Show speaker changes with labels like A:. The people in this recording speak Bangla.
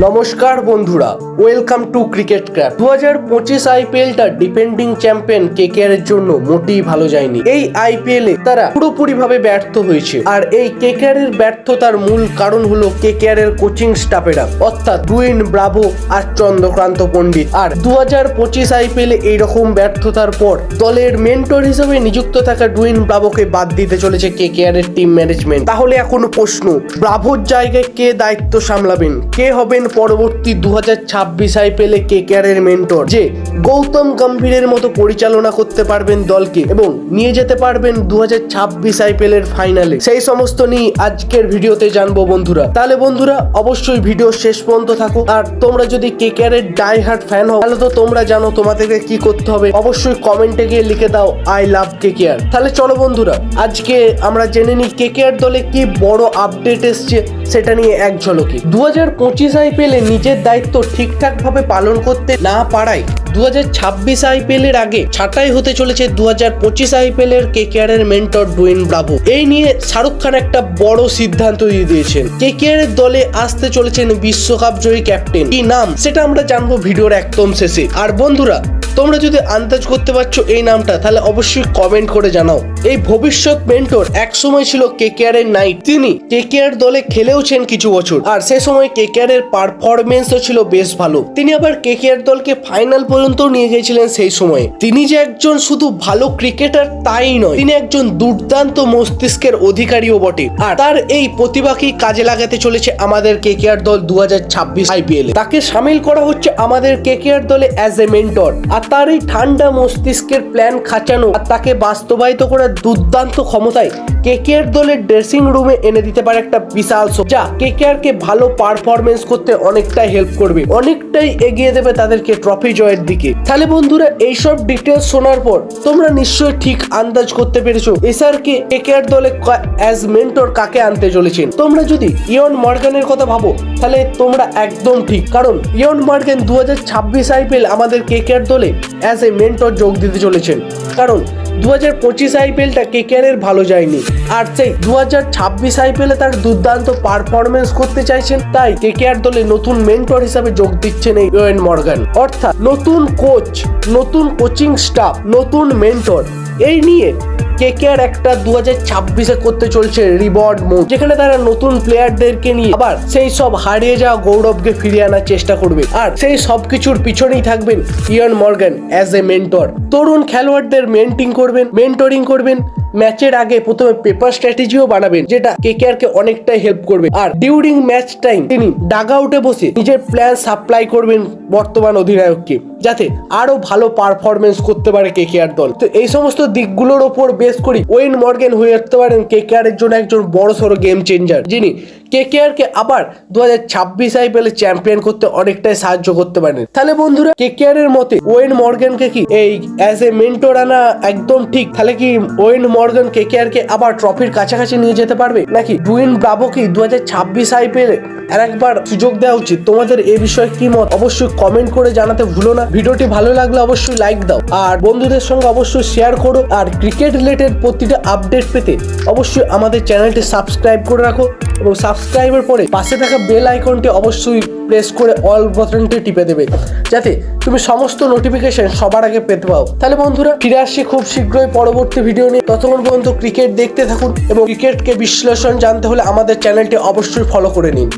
A: নমস্কার বন্ধুরা, ওয়েলকাম টু ক্রিকেট ক্র্যাপ। 2025 আইপিএলটা ডিফেন্ডিং চ্যাম্পিয়ন কেকেআর এর জন্য মোটেই ভালো যায়নি। এই আইপিএল এ তারা পুরোপুরি ভাবে ব্যর্থ হয়েছে, আর এই কেকেআর এর ব্যর্থতার মূল কারণ হলো কেকেআর এর কোচিং স্টাফেরা, অর্থাৎ ডুয়েন ব্রাভো আর চন্দ্রকান্ত পণ্ডিত। আর 2025 আইপিএল এ এইরকম ব্যর্থতার পর দলের মেন্টর হিসেবে নিযুক্ত থাকা ডুয়েন ব্রাভোকে বাদ দিতে চলেছে কেকেআর এর টিম ম্যানেজমেন্ট। তাহলে এখন প্রশ্ন, ব্রাভোর জায়গায় কে দায়িত্ব সামলাবেন? কে হবেন পরবর্তী 2026 আইপিএল এ কেকেআর এর মেন্টর, যে গৌতম গম্ভীরের মতো পরিচালনা করতে পারবেন দলকে এবং নিয়ে যেতে পারবেন 2026 আইপিএল এর ফাইনালে? সেই সমস্ত নিয়ে আজকের ভিডিওতে জানবো বন্ধুরা। তাহলে বন্ধুরা অবশ্যই ভিডিও শেষ পর্যন্ত থাকো। আর তোমরা যদি কেকেআর এর ডাই হার্ট ফ্যান হও তাহলে তো তোমরা জানো তোমাদেরকে কি করতে হবে। অবশ্যই কমেন্টে গিয়ে লিখে দাও আই লাভ কেকেআর। তাহলে চলো বন্ধুরা, আজকে আমরা জেনে নিই কেকেআর দলে কি বড় আপডেট এসছে সেটা নিয়ে এক ঝলকে। 2025 আইপিএল এ নিজের দায়িত্ব ঠিকঠাক ভাবে পালন করতে না পারায় 2026 আইপিএল এর আগে ছাঁটাই হতে চলেছে 2025 আইপিএল এর কেকেআর এর মেন্টর ডুয়েন ব্রাভো। এই নিয়ে শাহরুখ খান একটা বড় সিদ্ধান্ত দিয়ে দিয়েছেন। কেকেআর এর দলে আসতে চলেছেন বিশ্বকাপ জয়ী ক্যাপ্টেন। কি নাম সেটা আমরা জানবো ভিডিওর একদম শেষে। আর বন্ধুরা, তোমরা যদি আন্দাজ করতে পারছো এই নামটা, তাহলে অবশ্যই কমেন্ট করে জানাও। এই ভবিষ্যৎ মেন্টর একসময় ছিল কেকেআর এর নাইট। তিনি কেকেআর দলে খেলেওছেন কিছু বছর, আর সে সময় কেকেআর এর পারফরমেন্সও ছিল বেশ ভালো। তিনি আবার কেকেআর দলকে ফাইনাল পর্যন্ত নিয়ে গিয়েছিলেন সেই সময়ে। তিনি যে একজন শুধু ভালো ক্রিকেটার তাই নয়, তিনি একজন দুর্দান্ত মস্তিষ্কের অধিকারীও বটে। আর তার এই প্রতিভাকেই কাজে লাগাতে চলেছে আমাদের কেকেআর দল 2026 আইপিএল এ। তাকে সামিল করা হচ্ছে আমাদের কেকেআর দলে অ্যাজ এ মেন্টর। আর তার এই ঠান্ডা মস্তিষ্কের প্ল্যান খাঁচানো আর তাকে বাস্তবায়িত করার দুর্দান্ত ক্ষমতায় কেকেআর দলের ড্রেসিং রুমে এনে দিতে পারে একটা বিশাল শো, যা কেকেআর কে ভালো পারফরমেন্স করতে অনেকটাই হেল্প করবে, অনেকটাই এগিয়ে দেবে তাদেরকে ট্রফি জয়ের দিকে। তাহলে বন্ধুরা, এইসব ডিটেলস শোনার পর তোমরা নিশ্চয়ই ঠিক আন্দাজ করতে পেরেছো এসআর কে কেকেআর দলে অ্যাজ মেন্টর কাকে আনতে চলেছেন। তোমরা যদি ইয়ন মর্গানের কথা ভাবো তাহলে তোমরা একদম ঠিক, কারণ ইয়ন মর্গান 2026 আইপিএল আমাদের কেকেআর দলে অ্যাজ এ মেন্টর যোগ দিতে চলেছেন। কারণ 2025 আইপিএলটা কেকেআর এর ভালো যায়নি, আর সেই 2026 আইপিএল এ তার দুর্দান্ত পারফরমেন্স করতে চাইছেন, তাই কেকেআর দলে নতুন মেন্টর হিসাবে যোগ দিচ্ছেন এই ইয়ন মর্গান। অর্থাৎ নতুন কোচ, নতুন কোচিং স্টাফ, নতুন মেন্টর। এই নিয়ে কেকেআর একটা 2026 করতে চলছে রিবর্ড মুভ, যেখানে তারা নতুন প্লেয়ারদেরকে নিয়ে আবার সেই সব হারিয়ে যাওয়া গৌরবকে ফিরিয়ে আনার চেষ্টা করবে। আর সেই সব কিছুর পিছনেই থাকবেন Eoin Morgan as a mentor. তরুণ খেলোয়াড়দের মেন্টরিং করবেন। ম্যাচের আগে প্রথমে পেপার স্ট্র্যাটেজিও বানাবেন, যেটা কেকেআর কে অনেকটাই হেল্প করবে। আর ডিউরিং ম্যাচ টাইম তিনি ডাগ আউটে বসে নিজের প্ল্যান সাপ্লাই করবেন বর্তমান অধিনায়ককে, যাতে আরো ভালো পারফরমেন্স করতে পারে কেকেআর দল। তো এই সমস্ত দিকগুলোর ওপর বেস করি ওয়েন মর্গান হয়ে উঠতে পারেন কেকেআর এর জন্য একজন বড় সড়ো গেম চেঞ্জার, যিনি কেকেআর কে আবার 2026 আইপিএল এ চ্যাম্পিয়ন করতে অনেকটাই সাহায্য করতে পারেন। তাহলে বন্ধুরা, কেকেআর এর মতে ওয়েন মর্গানকে কি এই অ্যাজ এ মেন্টর আনা একদম ঠিক? তাহলে কি ওয়েন মর্গান কেকেআর কে আবার ট্রফির কাছাকাছি নিয়ে যেতে পারবে, নাকি ডুয়েন ব্রাভো কি 2026 আইপিএল এ আর একবার সুযোগ দেওয়া উচিত? তোমাদের এই বিষয়ে কি মত অবশ্যই কমেন্ট করে জানাতে ভুলো না। ভিডিওটি ভালো লাগলে অবশ্যই লাইক দাও, আর বন্ধুদের সঙ্গে অবশ্যই শেয়ার করো। আর ক্রিকেট রিলেটেড প্রতিটা আপডেট পেতে অবশ্যই আমাদের চ্যানেলটি সাবস্ক্রাইব করে রাখো, এবং সাবস্ক্রাইবের পরে পাশে থাকা বেল আইকনটি অবশ্যই প্রেস করে অল বাটনটি টিপে দেবে, যাতে তুমি সমস্ত নোটিফিকেশন সবার আগে পেতে পাও। তাহলে বন্ধুরা, ফিরে আসছি খুব শীঘ্রই পরবর্তী ভিডিও নিয়ে। ততক্ষণ পর্যন্ত ক্রিকেট দেখতে থাকুন, এবং ক্রিকেটকে বিশ্লেষণ জানতে হলে আমাদের চ্যানেলটি অবশ্যই ফলো করে নিন।